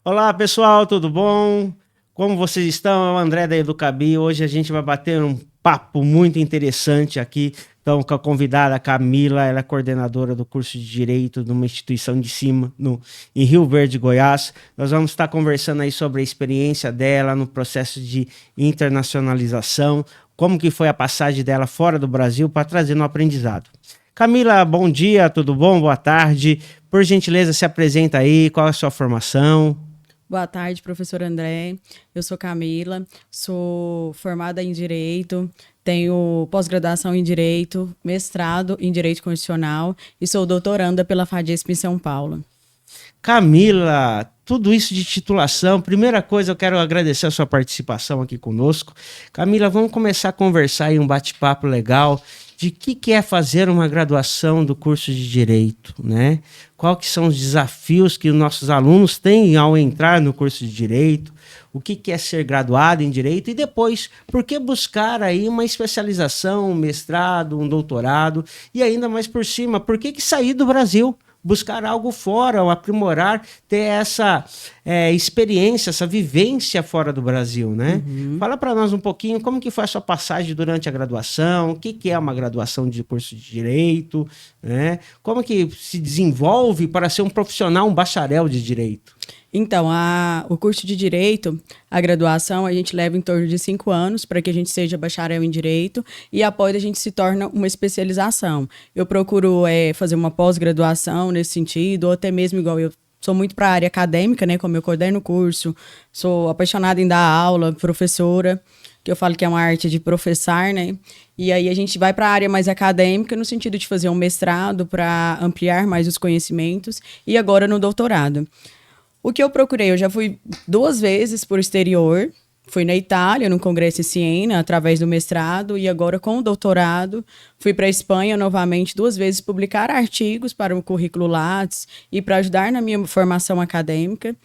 Olá pessoal, tudo bom? Como vocês estão? É o André da Educabi. Hoje a gente vai bater um papo muito interessante aqui. Então, com a convidada Camila, ela é coordenadora do curso de Direito de uma instituição de cima em Rio Verde, Goiás. Nós vamos estar conversando aí sobre a experiência dela no processo de internacionalização, como que foi a passagem dela fora do Brasil para trazer no aprendizado. Camila, bom dia, tudo bom? Boa tarde. Por gentileza, se apresenta aí, qual é a sua formação? Boa tarde, professor André. Eu sou Camila, sou formada em Direito, tenho pós-graduação em Direito, mestrado em Direito Constitucional e sou doutoranda pela FADESP em São Paulo. Camila, tudo isso de titulação. Primeira coisa, eu quero agradecer a sua participação aqui conosco. Camila, vamos começar a conversar aí, um bate-papo legal de que é fazer uma graduação do curso de Direito, né? Quais que são os desafios que os nossos alunos têm ao entrar no curso de Direito, o que é ser graduado em Direito e depois, por que buscar aí uma especialização, um mestrado, um doutorado e ainda mais por cima, por que sair do Brasil? Buscar algo fora, ou aprimorar, ter essa experiência, essa vivência fora do Brasil, né? Fala para nós um pouquinho como que foi a sua passagem durante a graduação, o que é uma graduação de curso de Direito, né? Como que se desenvolve para ser um profissional, um bacharel de Direito? Então, o curso de Direito, a graduação, a gente leva em torno de 5 anos para que a gente seja bacharel em Direito e após a gente se torna uma especialização. Eu procuro fazer uma pós-graduação nesse sentido, ou até mesmo igual eu sou muito para a área acadêmica, né, como eu coordeno o curso, sou apaixonada em dar aula, professora, que eu falo que é uma arte de professar, né? E aí a gente vai para a área mais acadêmica no sentido de fazer um mestrado para ampliar mais os conhecimentos e agora no doutorado. O que eu procurei? Eu já fui 2 vezes por exterior. Fui na Itália, no Congresso em Siena, através do mestrado, e agora com o doutorado. Fui para a Espanha novamente 2 vezes publicar artigos para o currículo Lattes e para ajudar na minha formação acadêmica.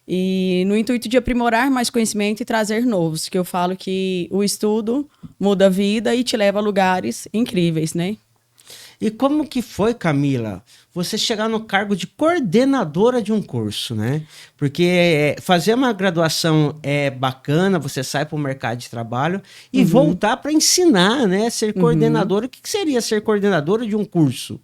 E no intuito de aprimorar mais conhecimento e trazer novos, que eu falo que o estudo muda a vida e te leva a lugares incríveis, né? E como que foi, Camila, você chegar no cargo de coordenadora de um curso, né? Porque fazer uma graduação é bacana, você sai para o mercado de trabalho e voltar para ensinar, né? Ser coordenadora. O que seria ser coordenadora de um curso?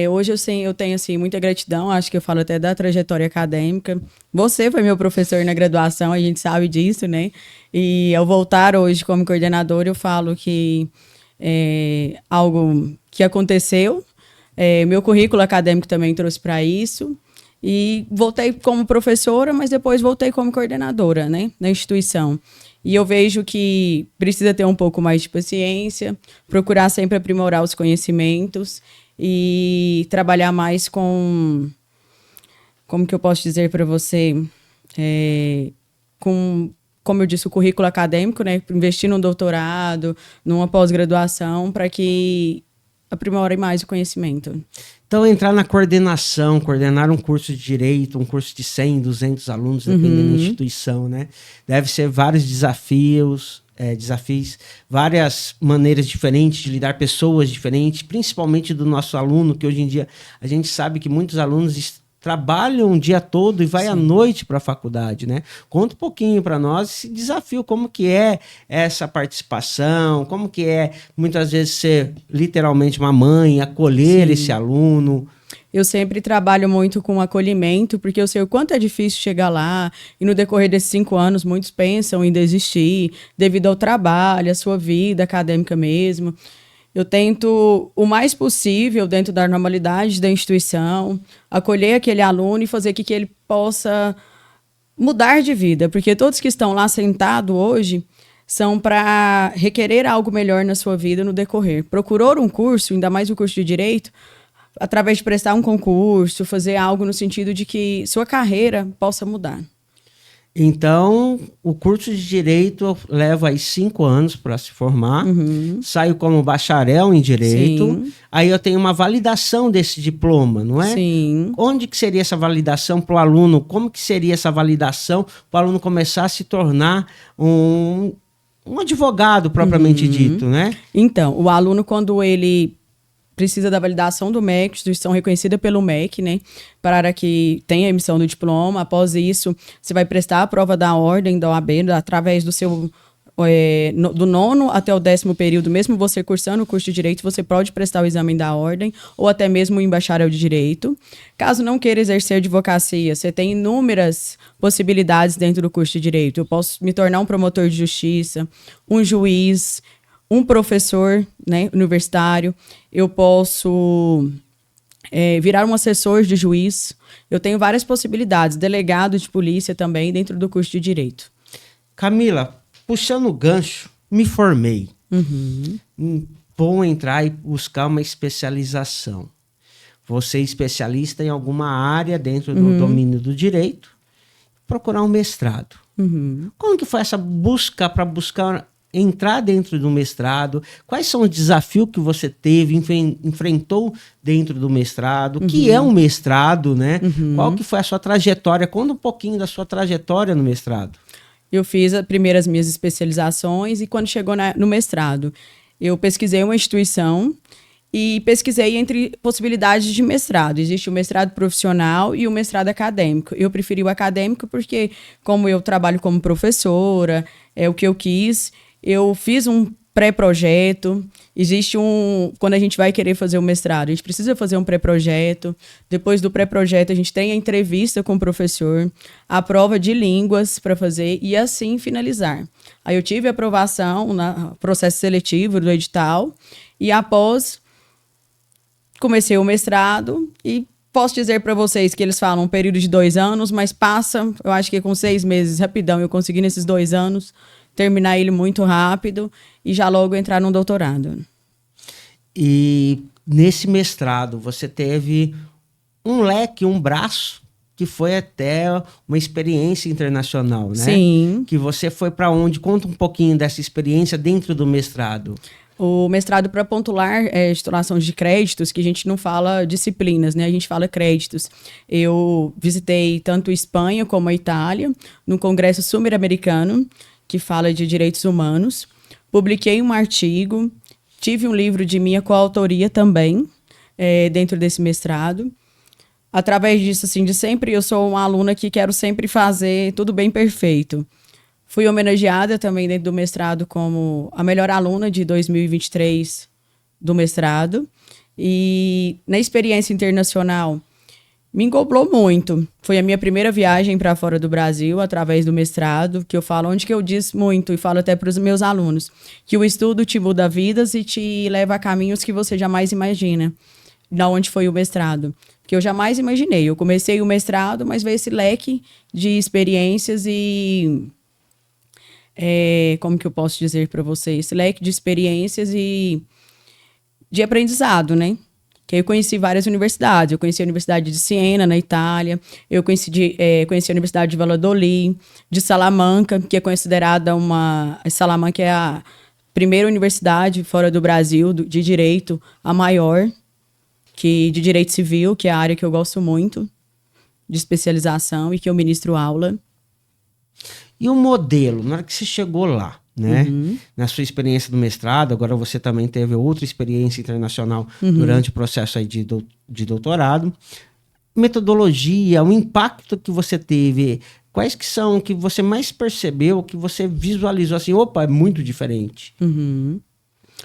Hoje eu tenho assim, muita gratidão, acho que eu falo até da trajetória acadêmica. Você foi meu professor na graduação, a gente sabe disso, né? E ao voltar hoje como coordenadora, eu falo que algo que aconteceu. Meu currículo acadêmico também trouxe para isso. E voltei como professora, mas depois voltei como coordenadora, né, na instituição. E eu vejo que precisa ter um pouco mais de paciência, procurar sempre aprimorar os conhecimentos e trabalhar mais com... Como que eu posso dizer para você? Como eu disse, o currículo acadêmico, né? Investir num doutorado, numa pós-graduação, para que aprimore mais o conhecimento. Então, entrar na coordenação, coordenar um curso de Direito, um curso de 100, 200 alunos, dependendo da instituição, né? Deve ser vários desafios, várias maneiras diferentes de lidar, pessoas diferentes, principalmente do nosso aluno, que hoje em dia a gente sabe que muitos alunos trabalham o dia todo e vai à noite para a faculdade, né? Conta um pouquinho para nós esse desafio, como que é essa participação, como que é muitas vezes ser literalmente uma mãe, acolher esse aluno. Eu sempre trabalho muito com acolhimento, porque eu sei o quanto é difícil chegar lá, e no decorrer desses 5 anos muitos pensam em desistir, devido ao trabalho, à sua vida acadêmica mesmo. Eu tento o mais possível, dentro da normalidade da instituição, acolher aquele aluno e fazer com que ele possa mudar de vida. Porque todos que estão lá sentados hoje são para requerer algo melhor na sua vida no decorrer. Procurou um curso, ainda mais o curso de Direito, através de prestar um concurso, fazer algo no sentido de que sua carreira possa mudar. Então, o curso de Direito leva aí 5 anos para se formar. Saio como bacharel em Direito. Sim. Aí eu tenho uma validação desse diploma, não é? Sim. Onde que seria essa validação para o aluno? Como que seria essa validação para o aluno começar a se tornar um advogado propriamente dito, né? Então, o aluno, quando ele precisa da validação do MEC, instituição reconhecida pelo MEC, né? Para que tenha a emissão do diploma. Após isso, você vai prestar a prova da ordem da OAB através do seu... do 9º até o 10º período, mesmo você cursando o curso de Direito, você pode prestar o exame da ordem ou até mesmo em bacharel de Direito. Caso não queira exercer advocacia, você tem inúmeras possibilidades dentro do curso de Direito. Eu posso me tornar um promotor de justiça, um juiz, um professor, né, universitário. Eu posso virar um assessor de juiz. Eu tenho várias possibilidades. Delegado de polícia também dentro do curso de Direito. Camila, puxando o gancho, me formei. Vou entrar e buscar uma especialização. Vou ser especialista em alguma área dentro do domínio do direito, procurar um mestrado. Como que foi essa busca para entrar dentro do mestrado? Quais são os desafios que você teve, enfrentou dentro do mestrado? O que é um mestrado, né? Qual que foi a sua trajetória? Conta um pouquinho da sua trajetória no mestrado. Eu fiz as minhas especializações e quando chegou no mestrado, eu pesquisei uma instituição e pesquisei entre possibilidades de mestrado. Existe o mestrado profissional e o mestrado acadêmico. Eu preferi o acadêmico porque, como eu trabalho como professora, é o que eu quis. Eu fiz um pré-projeto. Existe quando a gente vai querer fazer o mestrado, a gente precisa fazer um pré-projeto. Depois do pré-projeto, a gente tem a entrevista com o professor, a prova de línguas para fazer e assim finalizar. Aí eu tive aprovação no processo seletivo do edital e após comecei o mestrado e posso dizer para vocês que eles falam um período de 2 anos, mas passa, eu acho que com 6 meses, rapidão, eu consegui nesses 2 anos terminar ele muito rápido e já logo entrar num doutorado. E nesse mestrado você teve um leque, um braço, que foi até uma experiência internacional, né? Sim. Que você foi para onde? Conta um pouquinho dessa experiência dentro do mestrado. O mestrado para pontuar titulação de créditos, que a gente não fala disciplinas, né? A gente fala créditos. Eu visitei tanto Espanha como a Itália, no Congresso Sul-Americano, que fala de direitos humanos. Publiquei um artigo, tive um livro de minha coautoria também, dentro desse mestrado. Através disso, assim, de sempre, eu sou uma aluna que quero sempre fazer tudo bem perfeito. Fui homenageada também dentro do mestrado como a melhor aluna de 2023 do mestrado. E na experiência internacional, me englobou muito. Foi a minha primeira viagem para fora do Brasil, através do mestrado, que eu falo, onde que eu disse muito, e falo até para os meus alunos, que o estudo te muda vidas e te leva a caminhos que você jamais imagina. Da onde foi o mestrado. Que eu jamais imaginei. Eu comecei o mestrado, mas veio esse leque de experiências e... como que eu posso dizer para vocês? Esse leque de experiências e de aprendizado, né? Que eu conheci várias universidades. Eu conheci a Universidade de Siena, na Itália. Eu conheci a Universidade de Valladolid, de Salamanca, que é considerada Salamanca é a primeira universidade fora do Brasil de direito, a maior, de direito civil, que é a área que eu gosto muito, de especialização e que eu ministro aula. E o modelo, na hora que você chegou lá, né? Na sua experiência do mestrado, agora você também teve outra experiência internacional durante o processo aí de doutorado. Metodologia, o impacto que você teve, quais que são que você mais percebeu, que você visualizou assim, opa, é muito diferente.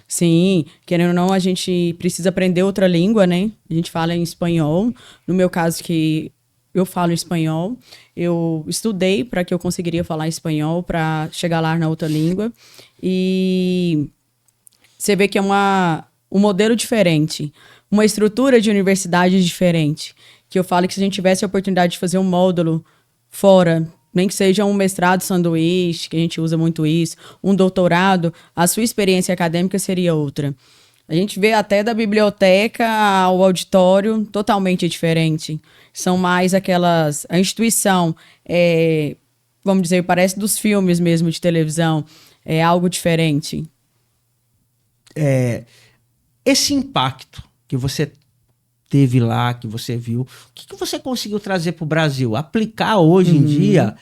Sim, querendo ou não, a gente precisa aprender outra língua, né? A gente fala em espanhol. No meu caso, que eu falo espanhol, eu estudei para que eu conseguiria falar espanhol para chegar lá na outra língua. E você vê que é um modelo diferente, uma estrutura de universidade diferente. Que eu falo que se a gente tivesse a oportunidade de fazer um módulo fora, nem que seja um mestrado sanduíche, que a gente usa muito isso, um doutorado, a sua experiência acadêmica seria outra. A gente vê até da biblioteca ao auditório totalmente diferente. São mais aquelas... A instituição, vamos dizer, parece dos filmes mesmo de televisão. É algo diferente. Esse impacto que você teve lá, que você viu, o que você conseguiu trazer para o Brasil? Aplicar hoje em dia,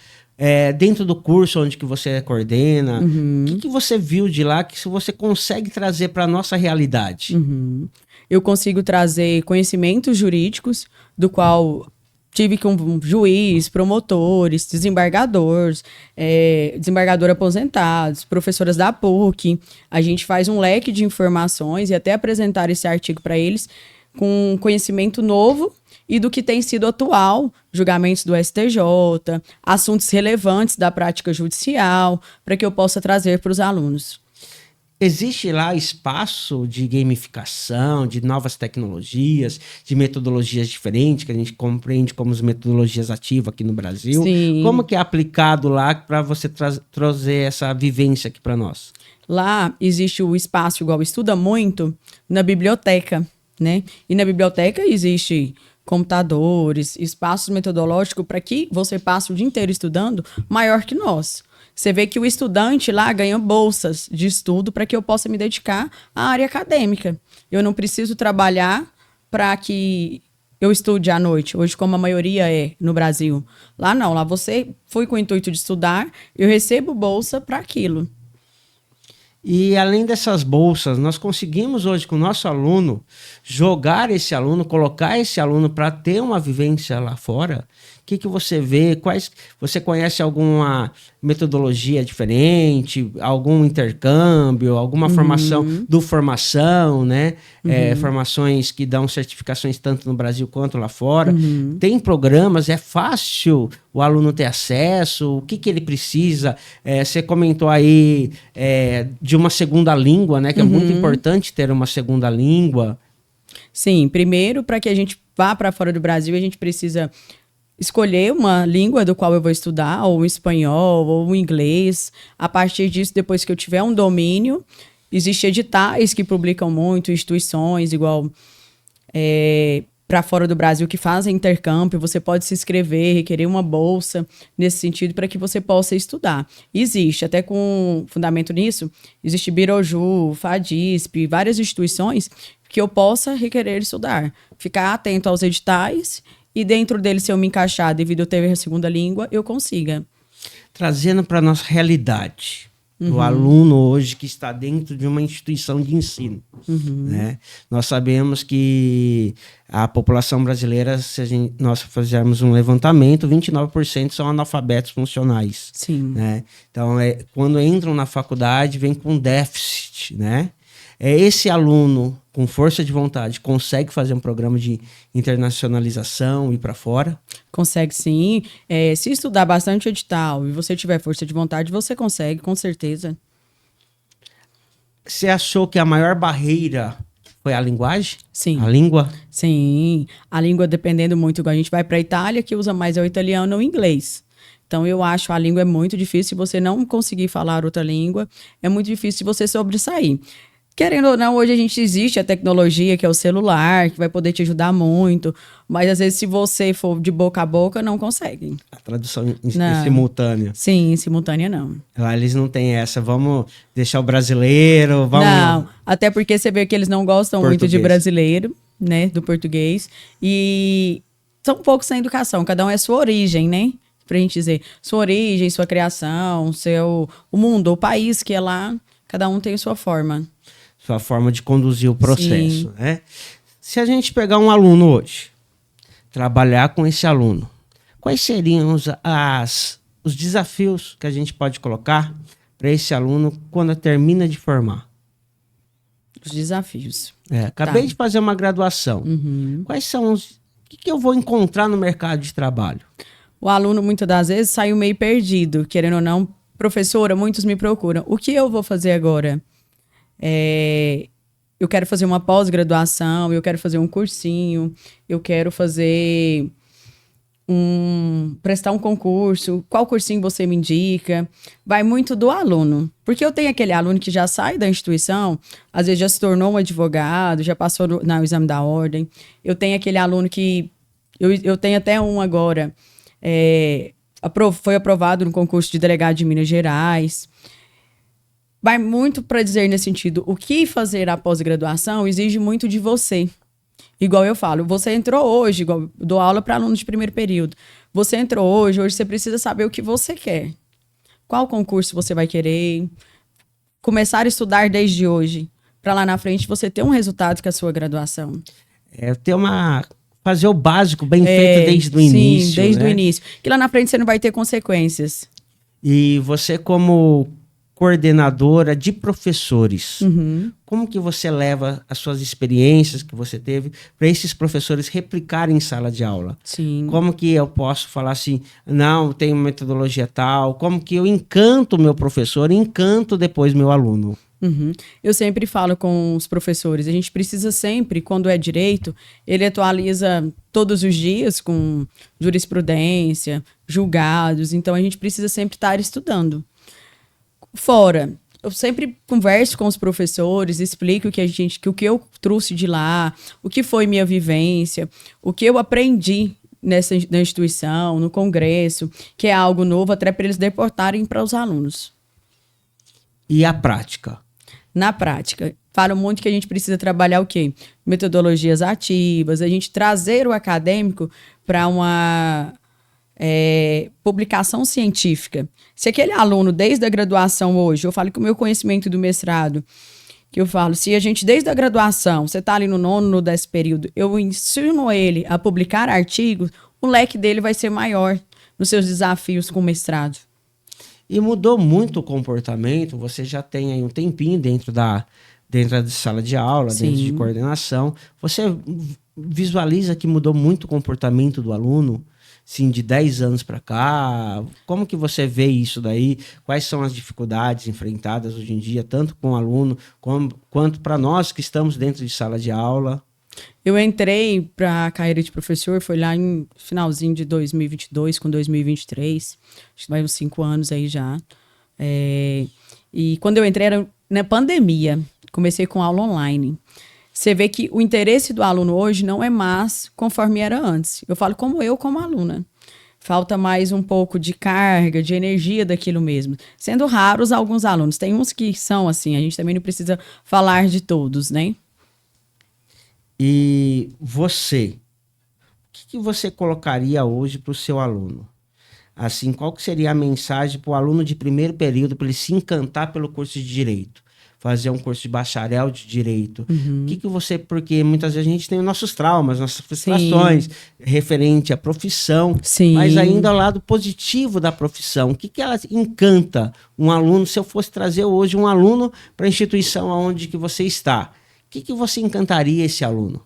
dentro do curso onde que você coordena, o que você viu de lá que você consegue trazer para a nossa realidade? eu consigo trazer conhecimentos jurídicos, do qual tive com juiz, promotores, desembargadores, desembargador aposentados, professoras da PUC. A gente faz um leque de informações e até apresentar esse artigo para eles com conhecimento novo e do que tem sido atual, julgamentos do STJ, assuntos relevantes da prática judicial, para que eu possa trazer para os alunos. Existe lá espaço de gamificação, de novas tecnologias, de metodologias diferentes, que a gente compreende como as metodologias ativas aqui no Brasil. Sim. Como que é aplicado lá para você trazer essa vivência aqui para nós? Lá existe o espaço, igual estuda muito, na biblioteca, né? E na biblioteca existe computadores, espaços metodológicos para que você passe o dia inteiro estudando maior que nós. Você vê que o estudante lá ganha bolsas de estudo para que eu possa me dedicar à área acadêmica. Eu não preciso trabalhar para que eu estude à noite, hoje como a maioria é no Brasil. Lá não, lá você foi com o intuito de estudar, eu recebo bolsa para aquilo. E além dessas bolsas, nós conseguimos hoje com o nosso aluno jogar esse aluno, colocar esse aluno para ter uma vivência lá fora. O que você vê? Você conhece alguma metodologia diferente, algum intercâmbio, alguma formação né? Formações que dão certificações tanto no Brasil quanto lá fora. Tem programas, é fácil o aluno ter acesso, o que ele precisa. Você comentou aí de uma segunda língua, né? Que é muito importante ter uma segunda língua. Sim, primeiro, para que a gente vá para fora do Brasil, a gente precisa escolher uma língua do qual eu vou estudar, ou o espanhol, ou o inglês. A partir disso, depois que eu tiver um domínio, existem editais que publicam muito, instituições, igual para fora do Brasil, que fazem intercâmbio. Você pode se inscrever, requerer uma bolsa nesse sentido, para que você possa estudar. Existe, até com fundamento nisso, existe Biroju, FADISP, várias instituições que eu possa requerer estudar. Ficar atento aos editais e dentro dele, se eu me encaixar devido a eu ter a segunda língua, eu consiga. Trazendo para a nossa realidade, do aluno hoje que está dentro de uma instituição de ensino. Né? Nós sabemos que a população brasileira, se nós fizermos um levantamento, 29% são analfabetos funcionais. Sim. Né? Então, quando entram na faculdade, vem com déficit, né? Esse aluno com força de vontade consegue fazer um programa de internacionalização e ir para fora? Consegue sim. Se estudar bastante edital e você tiver força de vontade, você consegue, com certeza. Você achou que a maior barreira foi a linguagem? Sim. A língua? Sim. A língua, dependendo muito, igual a gente vai para a Itália, que usa mais o italiano ou o inglês. Então, eu acho a língua é muito difícil. Se você não conseguir falar outra língua, é muito difícil você sobressair. Querendo ou não, hoje existe a tecnologia, que é o celular, que vai poder te ajudar muito. Mas, às vezes, se você for de boca a boca, não consegue. A tradução simultânea. Sim, simultânea não. Lá eles não têm essa, vamos deixar o brasileiro, vamos... Não, até porque você vê que eles não gostam muito de brasileiro, né, do português. E são poucos sem educação, cada um é sua origem, né? Pra gente dizer, sua origem, sua criação, o mundo, o país que é lá, cada um tem a sua forma. Sua forma de conduzir o processo, né? Se a gente pegar um aluno hoje, trabalhar com esse aluno, quais seriam os desafios que a gente pode colocar para esse aluno quando termina de formar? Os desafios. Acabei de fazer uma graduação. Quais são o que eu vou encontrar no mercado de trabalho? O aluno, muitas das vezes, saiu meio perdido, querendo ou não. Professora, muitos me procuram. O que eu vou fazer agora? Eu quero fazer uma pós-graduação, eu quero fazer um cursinho, eu quero fazer prestar um concurso. Qual cursinho você me indica? Vai muito do aluno. Porque eu tenho aquele aluno que já sai da instituição, às vezes já se tornou um advogado, já passou no exame da ordem. Eu tenho aquele aluno que... Eu tenho até um agora... foi aprovado no concurso de delegado de Minas Gerais. Vai muito para dizer nesse sentido, o que fazer após graduação exige muito de você. Igual eu falo, você entrou hoje, igual eu dou aula para alunos de primeiro período. Você entrou hoje você precisa saber o que você quer. Qual concurso você vai querer? Começar a estudar desde hoje. para lá na frente você ter um resultado com a sua graduação. Fazer o básico bem feito desde o início. Sim, desde né? o início. Que lá na frente você não vai ter consequências. E você, como coordenadora de professores, como que você leva as suas experiências que você teve para esses professores replicarem em sala de aula? Sim. Como que eu posso falar assim, não, tem uma metodologia tal, como que eu encanto o meu professor e encanto depois meu aluno? Eu sempre falo com os professores, a gente precisa sempre, quando é direito, ele atualiza todos os dias com jurisprudência, julgados, então a gente precisa sempre estar estudando. Fora, eu sempre converso com os professores, explico o que eu trouxe de lá, o que foi minha vivência, o que eu aprendi na instituição, no congresso, que é algo novo, até para eles deportarem para os alunos. E a prática? Na prática, falo muito que a gente precisa trabalhar o quê? Metodologias ativas, a gente trazer o acadêmico para uma publicação científica. Se aquele aluno, desde a graduação hoje, eu falo que o meu conhecimento do mestrado, que eu falo, se a gente, desde a graduação, você está ali no 9º, no 10º período, eu ensino ele a publicar artigos, o leque dele vai ser maior nos seus desafios com o mestrado. E mudou muito o comportamento, você já tem aí um tempinho dentro da sala de aula, Sim. dentro de coordenação. Você visualiza que mudou muito o comportamento do aluno, sim, de 10 anos para cá? Como que você vê isso daí? Quais são as dificuldades enfrentadas hoje em dia, tanto com o aluno quanto para nós que estamos dentro de sala de aula? Eu entrei para a carreira de professor, foi lá em finalzinho de 2022 com 2023, acho que vai uns 5 anos aí já. E quando eu entrei era na pandemia, comecei com aula online. Você vê que o interesse do aluno hoje não é mais conforme era antes. Eu falo como aluna. Falta mais um pouco de carga, de energia daquilo mesmo. Sendo raros alguns alunos. Tem uns que são assim, a gente também não precisa falar de todos, né? E você, o que você colocaria hoje para o seu aluno? Assim, qual que seria a mensagem para o aluno de primeiro período para ele se encantar pelo curso de Direito? Fazer um curso de bacharel de Direito. Porque muitas vezes a gente tem os nossos traumas, nossas frustrações, referente à profissão, Sim. Mas ainda ao lado positivo da profissão. O que ela encanta um aluno? Se eu fosse trazer hoje um aluno para a instituição onde que você está, o que você encantaria esse aluno?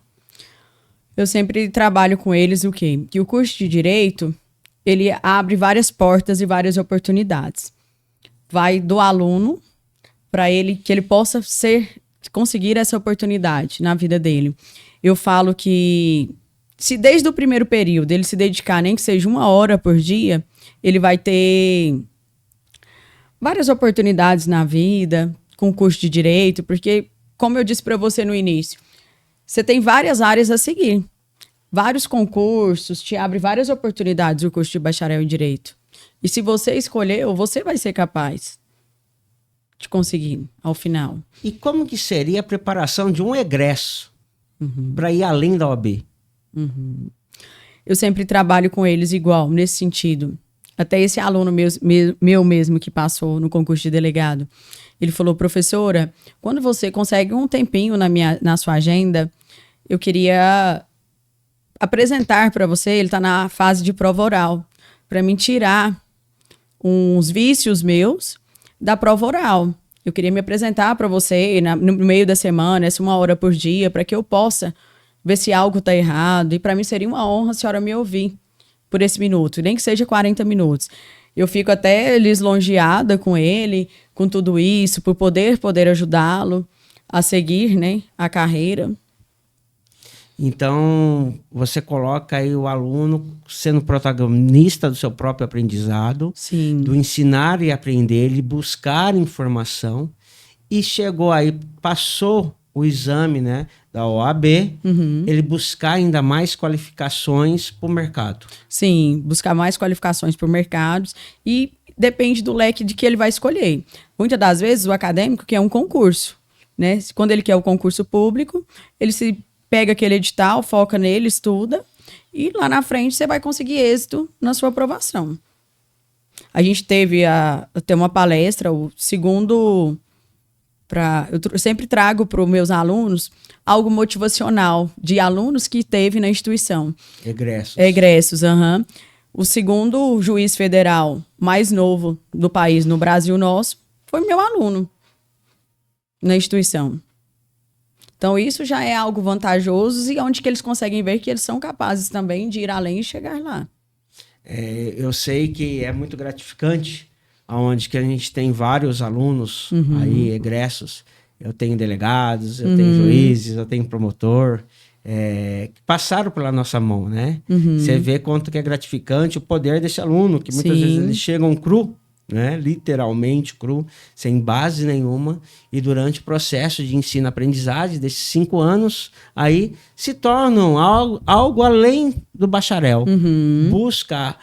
Eu sempre trabalho com eles o quê? Que o curso de Direito, ele abre várias portas e várias oportunidades. Vai do aluno para ele, que ele possa conseguir essa oportunidade na vida dele. Eu falo que se desde o primeiro período ele se dedicar, nem que seja 1 hora por dia, ele vai ter várias oportunidades na vida com o curso de Direito, porque, como eu disse para você no início, você tem várias áreas a seguir. Vários concursos, te abre várias oportunidades o curso de bacharel em Direito. E se você escolheu, você vai ser capaz de conseguir ao final. E como que seria a preparação de um egresso para ir além da OAB? Eu sempre trabalho com eles igual, nesse sentido. Até esse aluno meu mesmo que passou no concurso de delegado, ele falou, professora, quando você consegue um tempinho na sua agenda, eu queria apresentar para você, ele está na fase de prova oral, para mim tirar uns vícios meus da prova oral. Eu queria me apresentar para você no meio da semana, essa 1 hora por dia, para que eu possa ver se algo está errado. E para mim seria uma honra a senhora me ouvir por esse minuto, nem que seja 40 minutos. Eu fico até lisonjeada com ele, com tudo isso, por poder ajudá-lo a seguir, né, a carreira. Então, você coloca aí o aluno sendo protagonista do seu próprio aprendizado, Sim. do ensinar e aprender, ele buscar informação, e chegou aí, passou o exame, né, da OAB, ele buscar ainda mais qualificações para o mercado. Sim, buscar mais qualificações para o mercado, e depende do leque de que ele vai escolher. Muitas das vezes o acadêmico quer um concurso, né? Quando ele quer o concurso público, ele se pega aquele edital, foca nele, estuda, e lá na frente você vai conseguir êxito na sua aprovação. A gente teve até uma palestra, o segundo Eu sempre trago para os meus alunos algo motivacional de alunos que teve na instituição. Egressos, aham. O segundo juiz federal mais novo do país, no Brasil nosso, foi meu aluno na instituição. Então, isso já é algo vantajoso e onde que eles conseguem ver que eles são capazes também de ir além e chegar lá. Eu sei que é muito gratificante, onde que a gente tem vários alunos aí, egressos. Eu tenho delegados, eu tenho juízes, eu tenho promotor, que passaram pela nossa mão, né? Você vê quanto que é gratificante o poder desse aluno, que muitas vezes eles chegam cru, né? Literalmente cru, sem base nenhuma, e durante o processo de ensino-aprendizagem desses 5 anos, aí se tornam algo além do bacharel. Busca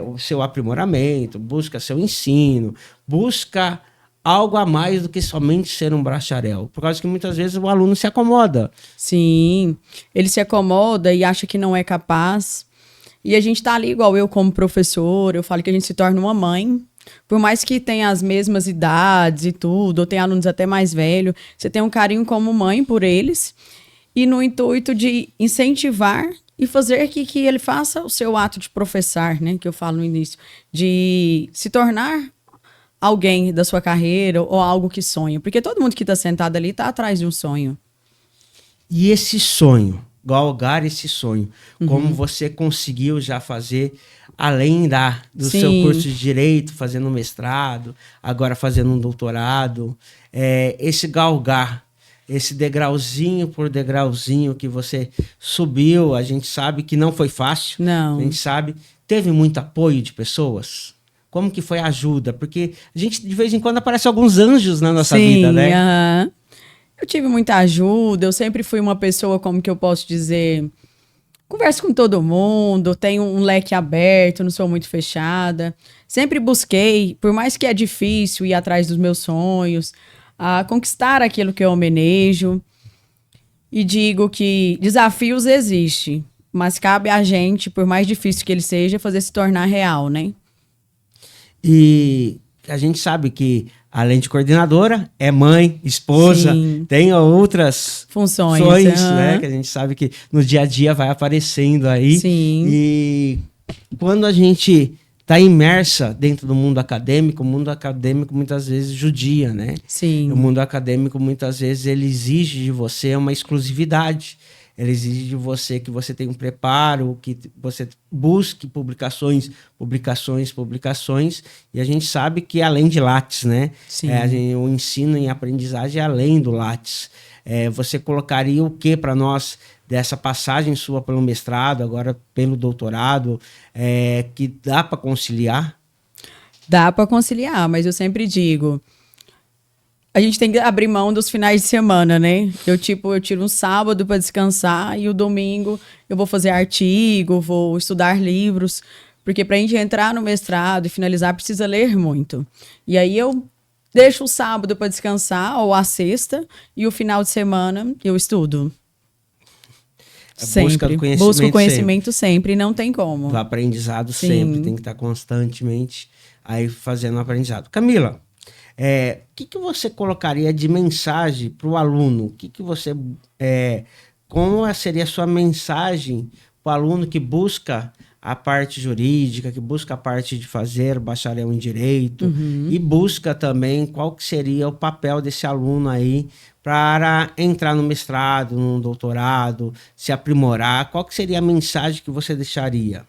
o seu aprimoramento, busca seu ensino, busca algo a mais do que somente ser um bacharel. Por causa que muitas vezes o aluno se acomoda. Sim, ele se acomoda e acha que não é capaz. E a gente tá ali, igual eu como professor, eu falo que a gente se torna uma mãe. Por mais que tenha as mesmas idades e tudo, ou tem alunos até mais velhos, você tem um carinho como mãe por eles. E no intuito de incentivar e fazer que ele faça o seu ato de professar, né? Que eu falo no início. De se tornar alguém da sua carreira ou algo que sonha. Porque todo mundo que está sentado ali está atrás de um sonho. E esse sonho, galgar esse sonho, como você conseguiu já fazer, além do seu curso de Direito, fazendo um mestrado, agora fazendo um doutorado, esse galgar, esse degrauzinho por degrauzinho que você subiu, a gente sabe que não foi fácil. Não. A gente sabe, teve muito apoio de pessoas. Como que foi a ajuda? Porque a gente, de vez em quando, aparece alguns anjos na nossa vida, né? Eu tive muita ajuda, eu sempre fui uma pessoa, como que eu posso dizer, converso com todo mundo, tenho um leque aberto, não sou muito fechada. Sempre busquei, por mais que é difícil ir atrás dos meus sonhos, a conquistar aquilo que eu almejo. E digo que desafios existem, mas cabe a gente, por mais difícil que ele seja, fazer se tornar real, né? E a gente sabe que, além de coordenadora, é mãe, esposa, tem outras funções, né? Que a gente sabe que no dia a dia vai aparecendo aí. E quando a gente está imersa dentro do mundo acadêmico, o mundo acadêmico muitas vezes judia, né? O mundo acadêmico muitas vezes ele exige de você uma exclusividade. Ele exige de você que você tenha um preparo, que você busque publicações. E a gente sabe que além de Lattes, né? O ensino em aprendizagem é além do Lattes. Você colocaria o que para nós dessa passagem sua pelo mestrado, agora pelo doutorado, que dá para conciliar? Dá para conciliar, mas eu sempre digo... A gente tem que abrir mão dos finais de semana, né? Eu tiro um sábado para descansar e o domingo eu vou fazer artigo, vou estudar livros, porque para a gente entrar no mestrado e finalizar precisa ler muito. E aí eu deixo o sábado para descansar ou a sexta e o final de semana eu estudo. Sempre. Busco o conhecimento sempre, não tem como. O aprendizado sempre tem que estar constantemente aí fazendo aprendizado. Camila, o que você colocaria de mensagem para o aluno? Como seria a sua mensagem para o aluno que busca a parte jurídica, que busca a parte de fazer bacharel em Direito e busca também qual que seria o papel desse aluno aí para entrar no mestrado, no doutorado, se aprimorar? Qual que seria a mensagem que você deixaria?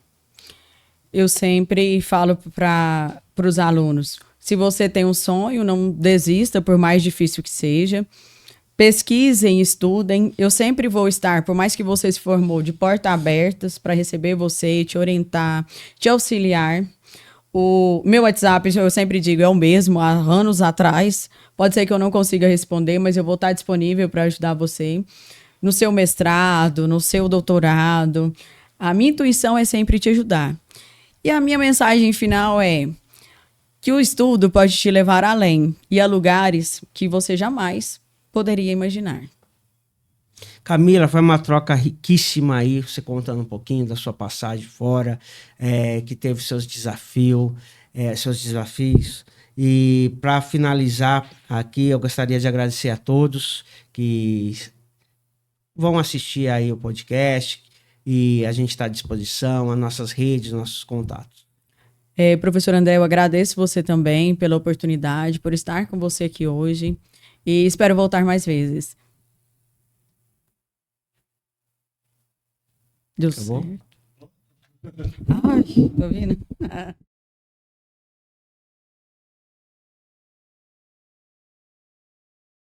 Eu sempre falo para os alunos... Se você tem um sonho, não desista, por mais difícil que seja. Pesquisem, estudem. Eu sempre vou estar, por mais que você se formou, de portas abertas para receber você, te orientar, te auxiliar. O meu WhatsApp, eu sempre digo, é o mesmo, há anos atrás. Pode ser que eu não consiga responder, mas eu vou estar disponível para ajudar você. No seu mestrado, no seu doutorado. A minha intuição é sempre te ajudar. E a minha mensagem final é... que o estudo pode te levar além e a lugares que você jamais poderia imaginar. Camila, foi uma troca riquíssima aí, você contando um pouquinho da sua passagem fora, que teve seus desafios. E para finalizar aqui, eu gostaria de agradecer a todos que vão assistir aí o podcast e a gente está à disposição, as nossas redes, nossos contatos. Professor André, eu agradeço você também pela oportunidade, por estar com você aqui hoje e espero voltar mais vezes. Deu certo. Ai, tô ouvindo?